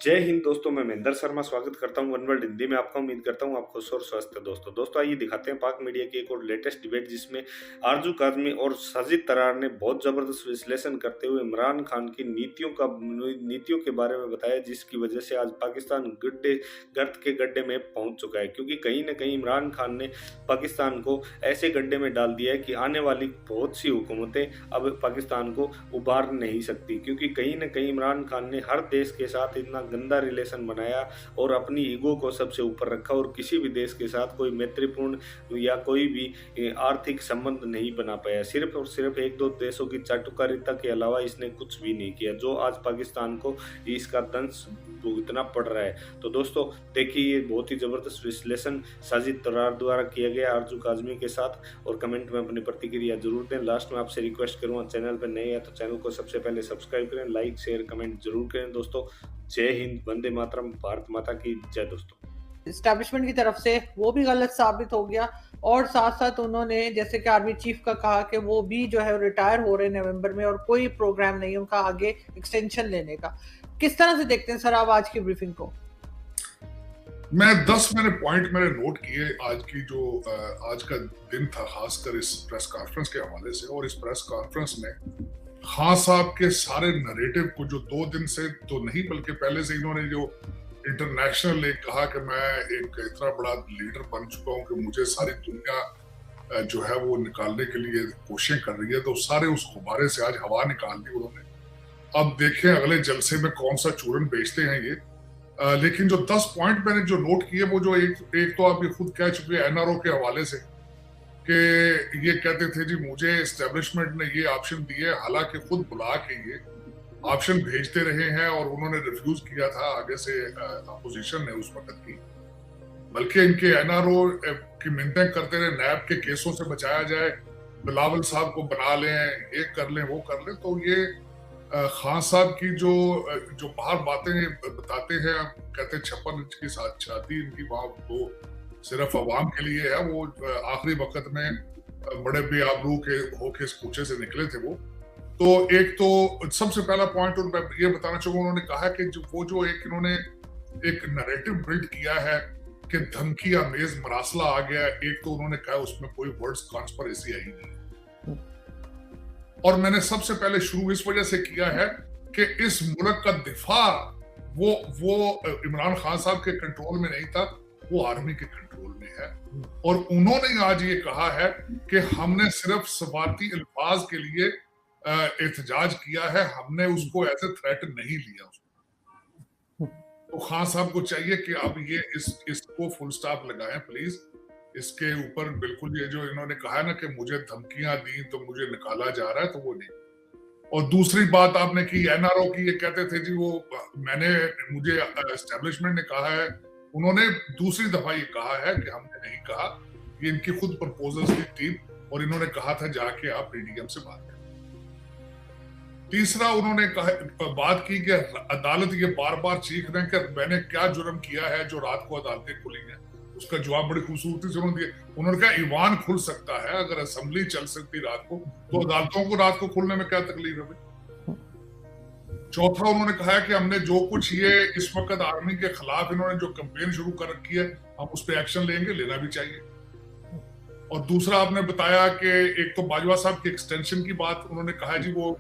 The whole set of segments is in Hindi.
जय हिंद दोस्तों, मैं महेंद्र शर्मा स्वागत करता हूं वन वर्ल्ड हिंदी में आपका। उम्मीद करता हूं आप खुश और स्वस्थ हैं। दोस्तों आइए दिखाते हैं पाक मीडिया की एक और लेटेस्ट डिबेट, जिसमें आरजू काज़मी और साजिद तरार ने बहुत जबरदस्त विश्लेषण करते हुए इमरान खान की नीतियों के बारे में बताया, जिसकी वजह से आज पाकिस्तान गर्त के गड्ढे में पहुंच चुका है। क्योंकि कहीं ना कहीं इमरान खान ने पाकिस्तान को ऐसे गड्ढे में डाल दिया है कि आने वाली बहुत सी हुकूमतें अब पाकिस्तान को उबार नहीं सकती। क्योंकि कहीं ना कहीं इमरान खान ने हर देश के साथ इतना गंदा रिलेशन बनाया और अपनी ईगो को सबसे ऊपर रखा, और किसी भी देश के साथ कोई मैत्रीपूर्ण या कोई भी आर्थिक संबंध नहीं बना पाया। सिर्फ और सिर्फ एक दो देशों की चाटुकारिता के अलावा इसने कुछ भी नहीं किया, जो आज पाकिस्तान को इसका दंश भुगतना पड़ रहा है। तो दोस्तों देखिए, ये बहुत ही जबरदस्त विश्लेषण साजिद तरार द्वारा किया गया आरजू काज़मी के साथ, और कमेंट में अपनी प्रतिक्रिया जरूर दें। लास्ट में आपसे रिक्वेस्ट करूंगा, चैनल पर नए हैं तो चैनल को सबसे पहले सब्सक्राइब करें, लाइक शेयर कमेंट जरूर करें। दोस्तों जय हिंद, वंदे मातरम, भारत माता की जय। दोस्तों इस्टेब्लिशमेंट की तरफ से वो भी गलत साबित हो गया, और साथ साथ उन्होंने जैसे कि आर्मी चीफ का कहा कि वो भी जो है रिटायर हो रहे हैं नवंबर में, और कोई प्रोग्राम नहीं है उनका आगे एक्सटेंशन लेने का। किस तरह से देखते हैं सर आप आज की ब्रीफिंग को? मैं 10 मैंने पॉइंट मैंने नोट किए आज की जो आज का दिन था, खासकर इस प्रेस कॉन्फ्रेंस के हवाले से। और इस प्रेस कॉन्फ्रेंस में खान साहब के सारे नरेटिव को, जो 2 दिन से तो नहीं बल्कि पहले से इन्होंने जो इंटरनेशनल एक कहा कि मैं एक इतना बड़ा लीडर बन चुका हूं कि मुझे सारी दुनिया जो है वो निकालने के लिए कोशिशें कर रही है, तो सारे उस गुब्बारे से आज हवा निकाल दी उन्होंने। अब देखें अगले जलसे में कौन सा चूरन बेचते हैं ये। लेकिन जो 10 पॉइंट मैंने जो नोट किए, वो जो एक तो आप ये खुद कह चुके हैं एनआरओ के हवाले से, कि ये कहते थे जी मुझे एस्टेब्लिशमेंट ने ये ऑप्शन दिए, हालांकि खुद बुला के ये ऑप्शन भेजते रहे हैं और उन्होंने रिफ्यूज किया था आगे से अपोजिशन ने उस वक्त की। बल्कि इनके एनआरओ की मिन्नतें करते रहे नैब के केसों से बचाया जाए, बिलावल साहब को बना लें, ये कर लें वो कर लें। तो ये खान साहब की जो बाहर बातें बताते हैं, कहते हैं 56 इंच की छाती इनकी, वहां तो सिर्फ अवाम के लिए है। वो आखिरी वक्त में बड़े बेआबरू के होके इस कूचे से निकले थे वो। तो एक तो सबसे पहला पॉइंट मैं ये बताना चाहूंगा, उन्होंने कहा कि जो एक इन्होंने एक नैरेटिव बिल्ड किया है कि धमकी आमेज मरासला आ गया। एक तो उन्होंने कहा उसमें कोई वर्ड्स कॉन्स्पिरेसी आई नहीं, और मैंने सबसे पहले शुरू इस वजह से किया है कि इस मुल्क का दिफा वो इमरान खान साहब के कंट्रोल में नहीं था, वो आर्मी के कंट्रोल में है। और उन्होंने आज ये कहा है कि हमने सिर्फ सफारती अल्फाज के लिए एहतजाज किया है, हमने उसको ऐसे थ्रेट नहीं लिया उसको। तो खान साहब को चाहिए कि अब ये इसको फुल स्टॉप लगाएं प्लीज। इसके ऊपर बिल्कुल ये जो इन्होंने कहा ना कि मुझे धमकियां दी तो मुझे निकाला जा रहा है, तो वो नहीं। और दूसरी बात आपने की एनआरओ की, ये कहते थे जी वो मुझे एस्टेब्लिशमेंट ने कहा है, उन्होंने दूसरी दफा ये कहा है कि हमने नहीं कहा, ये इनकी खुद प्रपोजल्स की टीम, और इन्होंने कहा था जाके आप पीडीएम से बात करें। तीसरा उन्होंने बात की कि अदालत ये बार बार चीख रहे हैं कि मैंने क्या जुर्म किया है जो रात को अदालतें खुली हैं। उसका जवाब बड़ी खूबसूरती से उन्होंने दिया। उन्होंने कहा ईवान खुल सकता है, अगर असेंबली चल सकती रात को, तो अदालतों को रात को खुलने में क्या तकलीफ है। चौथा उन्होंने कहा कि हमने जो कुछ ये इस वक्त आर्मी के खिलाफ इन्होंने जो कैंपेन शुरू कर रखी है, हम उस पर एक्शन लेंगे, लेना भी चाहिए। और दूसरा आपने बताया कि एक तो बाजवा साहब की एक्सटेंशन की बात, उन्होंने कहा जी वो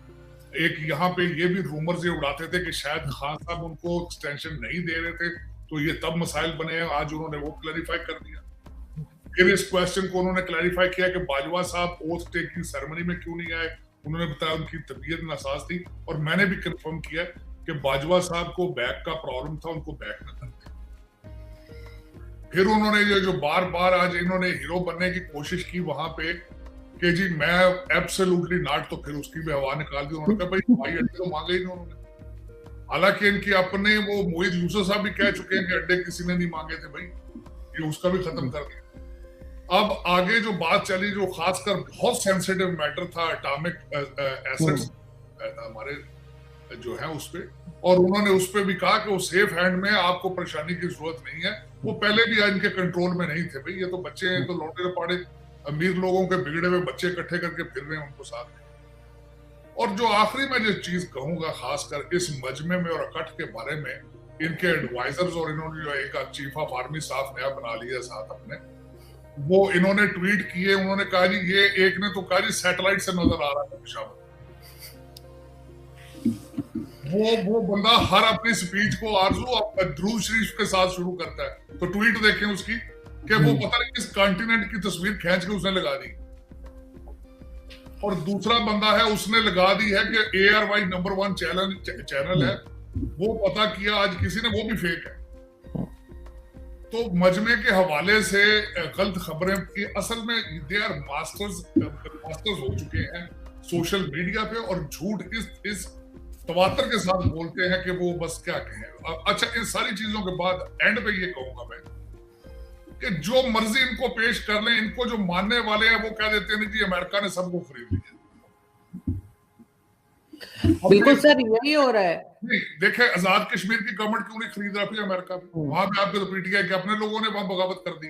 एक यहाँ पे ये भी रूमर्स ये उड़ाते थे कि शायद खान साहब उनको एक्सटेंशन नहीं दे रहे थे, तो ये तब मसाइल बने हैं। आज उन्होंने वो क्लैरिफाई कर दिया। फिर इस क्वेश्चन को उन्होंने क्लैरिफाई किया कि बाजवा साहब ओथ टेकिंग सेरेमनी में क्यों नहीं आए। उन्होंने बताया उनकी तबीयत नासाज थी, और मैंने भी कंफर्म किया कि बाजवा साहब को बैक का प्रॉब्लम था, उनको बैक न करते। फिर उन्होंने ये जो बार बार आज इन्होंने हीरो बनने की कोशिश की वहां पे कि जी मैं एब्सोल्युटली नॉट, तो फिर उसकी भी हवा निकाल दी। उन्होंने कहा भाई हवाई अड्डे तो मांगे ही नहीं उन्होंने। हालांकि इनकी अपने वो मोहित यूसुफ साहब भी कह चुके हैं कि अड्डे किसी ने नहीं मांगे थे भाई, ये उसका भी खत्म कर दिया। अब आगे जो बात चली, जो खासकर बहुत सेंसिटिव मैटर था, एटॉमिक एसेट्स हमारे जो है उस पे, और उन्होंने उस पे भी कहा कि वो सेफ हैंड में, आपको परेशानी की जरूरत नहीं है। वो पहले भी इनके कंट्रोल में नहीं थे भाई, ये तो बच्चे हैं, तो लौटे पाड़े अमीर लोगों के बिगड़े हुए बच्चे इकट्ठे करके फिर रहे हैं उनको साथ में। और जो आखिरी में जो चीज कहूंगा खासकर इस मजमे में और अकट के बारे में, इनके एडवाइजर्स और इन्होंने जो एक चीफ ऑफ आर्मी स्टाफ नया बना लिया साथ अपने, वो इन्होंने ट्वीट किए, उन्होंने कहा जी ये एक ने तो कहा जी सैटेलाइट से नजर आ रहा है पेशावर। वो बंदा हर अपनी स्पीच को आरजू द्रूद शरीफ के साथ शुरू करता है, तो ट्वीट देखें उसकी कि वो पता नहीं किस कॉन्टिनेंट की तस्वीर खींच के उसने लगा दी। और दूसरा बंदा है उसने लगा दी है कि ARY नंबर 1 चैनल है, वो पता किया आज किसी ने, वो भी फेक है। तो मजमे के हवाले से गलत खबरें की असल में दे आर मास्टर्स हो चुके हैं सोशल मीडिया पे, और झूठ इस तवातर के साथ बोलते हैं कि वो बस क्या कहें। अच्छा, इन सारी चीजों के बाद एंड पे ये कहूंगा मैं कि जो मर्जी इनको पेश कर लें, इनको जो मानने वाले हैं वो कह देते हैं जी अमेरिका ने सबको खरीद लिया। बिल्कुल सर, यही हो रहा है। नहीं देखे, आजाद कश्मीर की गवर्नमेंट क्यों नहीं खरीद रखी अमेरिका में? वहां पे आपके तो पीटीआई के अपने लोगों ने वहां बगावत कर दी,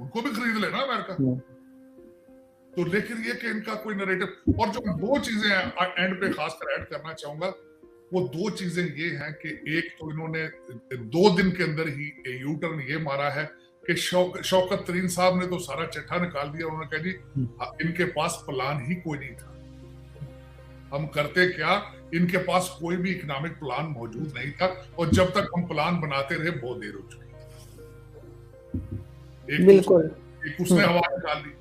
उनको भी खरीद लेना अमेरिका। तो लेकिन ये कि इनका कोई नरेटिव, और जो दो चीजें हैं एंड पे खासकर ऐड करना चाहूंगा, वो दो चीजें ये हैं कि एक तो इन्होंने 2 दिन के अंदर ही यू टर्न ये मारा है कि शौकत तरीन साहब ने तो सारा चिट्ठा निकाल दिया। उन्होंने कहा जी इनके पास प्लान ही कोई नहीं था, हम करते क्या, इनके पास कोई भी इकोनॉमिक प्लान मौजूद नहीं था, और जब तक हम प्लान बनाते रहे बहुत देर हो चुकी। बिल्कुल, एक उसने हवा निकाल दी,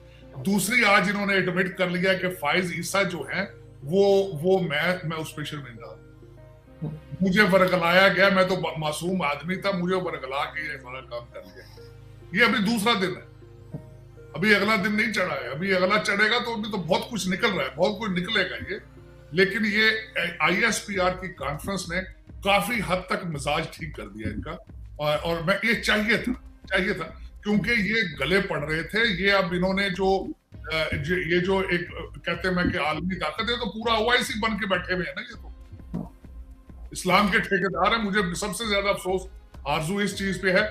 दूसरी आज इन्होंने एडमिट कर लिया कि फाइज ईसा जो है वो मैं उस पे शर्मिंदा, मुझे वर्गलाया गया, मैं तो मासूम आदमी था, मुझे वर्गला के ये सारा काम कर लिया। ये अभी दूसरा दिन है, अभी अगला दिन नहीं चढ़ा है, अभी अगला चढ़ेगा तो अभी तो बहुत कुछ निकल रहा है, बहुत कुछ निकलेगा ये। लेकिन ये ISPR की कॉन्फ्रेंस ने काफी हद तक मिजाज ठीक कर दिया इनका, और मैं ये चाहिए था क्योंकि ये गले पड़ रहे थे। ये अब इन्होंने ये जो एक कहते हैं कि आलमी ताकत है, तो पूरा OIC बन के बैठे हुए हैं ना, ये तो इस्लाम के ठेकेदार हैं। मुझे सबसे ज्यादा अफसोस आरजू इस चीज पे है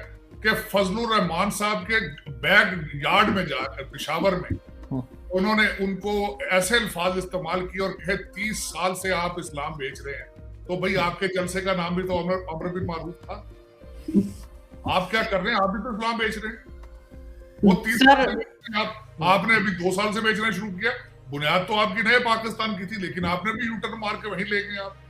कि फजलुर रहमान साहब के बैग यार्ड में जाकर पेशावर में उन्होंने उनको ऐसे अल्फाज इस्तेमाल किए और कहे 30 साल से आप इस्लाम बेच रहे हैं, तो भाई आपके जलसे का नाम भी तो अमर बिन मारूफ था। आप क्या कर रहे हैं, आप भी तो इस्लाम बेच रहे हैं। वो 30 साल आपने अभी 2 साल से बेचना शुरू किया। बुनियाद तो आपकी नए पाकिस्तान की थी, लेकिन आपने भी यूटर्न मार के वहीं ले गए आप।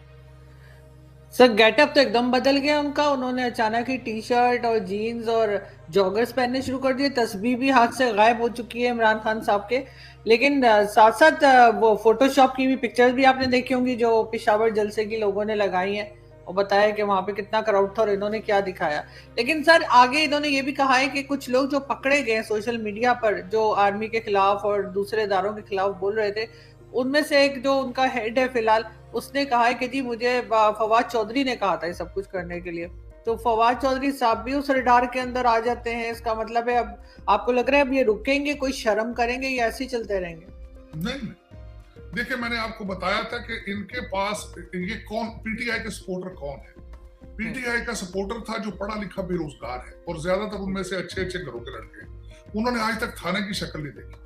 सर गेटअप तो एकदम बदल गया उनका, उन्होंने अचानक ही टी-शर्ट और जीन्स और जॉगर्स पहनने शुरू कर दिए। तस्बीह भी हाथ से गायब हो चुकी है इमरान खान साहब के। लेकिन साथ साथ वो फोटोशॉप की भी पिक्चर्स भी आपने देखी होंगी जो पेशावर जलसे की लोगों ने लगाई हैं, और बताया कि वहां पे कितना क्राउड था और इन्होंने क्या दिखाया। लेकिन सर आगे इन्होंने ये भी कहा है कि कुछ लोग जो पकड़े गए सोशल मीडिया पर, जो आर्मी के खिलाफ और दूसरे इदारों के खिलाफ बोल रहे थे, उनमें से एक जो उनका हेड है फिलहाल, उसने कहा है कि जी मुझे फवाद चौधरी ने कहा था ये सब कुछ करने के लिए। तो फवाद चौधरी साहब भी उस रडार के अंदर आ जाते हैं। इसका मतलब है अब आपको लग रहा है अब ये रुकेंगे, कोई शर्म करेंगे या ऐसे ही चलते रहेंगे? नहीं, देखिए मैंने आपको बताया था कि इनके पास ये कौन, पीटीआई के सपोर्टर कौन है। पीटीआई का सपोर्टर था जो पढ़ा लिखा बेरोजगार है, और ज्यादातर उनमें से अच्छे घरों के लड़के हैं। उन्होंने आज तक थाने की शक्ल नहीं देखी।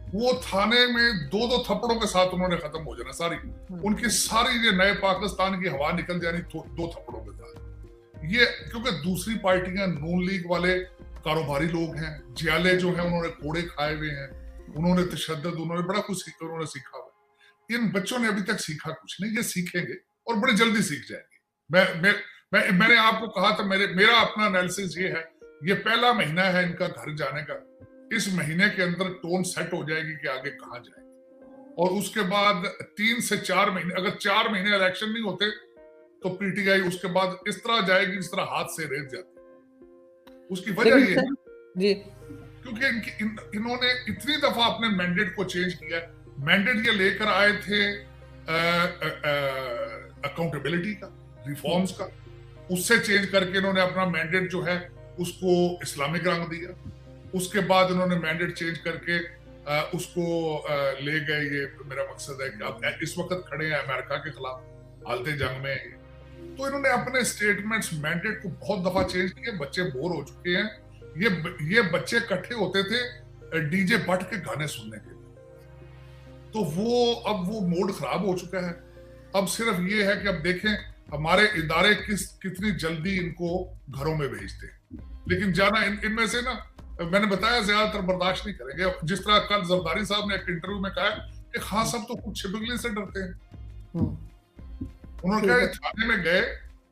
वो थाने में 2-2 थप्पड़ों के साथ उन्होंने खत्म हो जाना सारी, उनकी सारी ये नए पाकिस्तान की हवा निकल जानी 2 थप्पड़ों के साथ। ये क्योंकि दूसरी पार्टियां, नून लीग वाले कारोबारी लोग हैं, जियाले जो हैं उन्होंने कोड़े खाए हुए हैं, उन्होंने तशद्दुद, उन्होंने बड़ा कुछ उन्होंने सीखा हुआ। इन बच्चों ने अभी तक सीखा कुछ नहीं, ये सीखेंगे और बड़े जल्दी सीख जाएंगे। मैंने आपको कहा था, मेरा अपना एनालिसिस ये है, ये पहला महीना है इनका घर जाने का। इस महीने के अंदर टोन सेट हो जाएगी कि आगे कहां जाएंगे, और उसके बाद 3 से 4 महीने, अगर 4 महीने इलेक्शन नहीं होते तो पीटीआई उसके बाद इस तरह जाएगी जिस तरह हाथ से रेत जाती। उसकी वजह ये है जी, क्योंकि इन्होंने इतनी दफा अपने मैंडेट को चेंज किया। मैंडेट ये लेकर आए थे अकाउंटेबिलिटी का, रिफॉर्म्स का, उससे चेंज करके इन्होंने अपना मैंडेट जो है उसको इस्लामिक रंग दिया। उसके बाद उन्होंने मैंडेट चेंज करके उसको ले गए। ये मेरा मकसद है कि आप इस वक्त खड़े हैं अमेरिका के खिलाफ हालते जंग में। तो इन्होंने अपने स्टेटमेंट्स, मैंडेट को बहुत दफा चेंज किए। बच्चे बोर हो चुके हैं। ये बच्चे इकट्ठे होते थे डीजे भट्ट के गाने सुनने के लिए, तो अब वो मोड खराब हो चुका है। अब सिर्फ ये है कि अब देखें हमारे इदारे कितनी जल्दी इनको घरों में भेजते हैं। लेकिन जाना इनमें से ना, मैंने बताया, ज्यादातर बर्दाश्त नहीं करेंगे। जिस तरह कल जरदारी साहब ने एक इंटरव्यू में कहा कि खान साहब तो खुद छिपकली से डरते हैं। उन्होंने कहा थाने में गए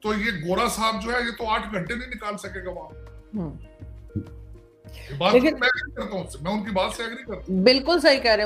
तो ये गोरा साहब जो है ये तो 8 घंटे नहीं निकाल सकेगा वहां। ये बात मैं एग्री करता हूं, मैं उनकी बात से एग्री करता हूं। बिल्कुल सही कह रहे हैं।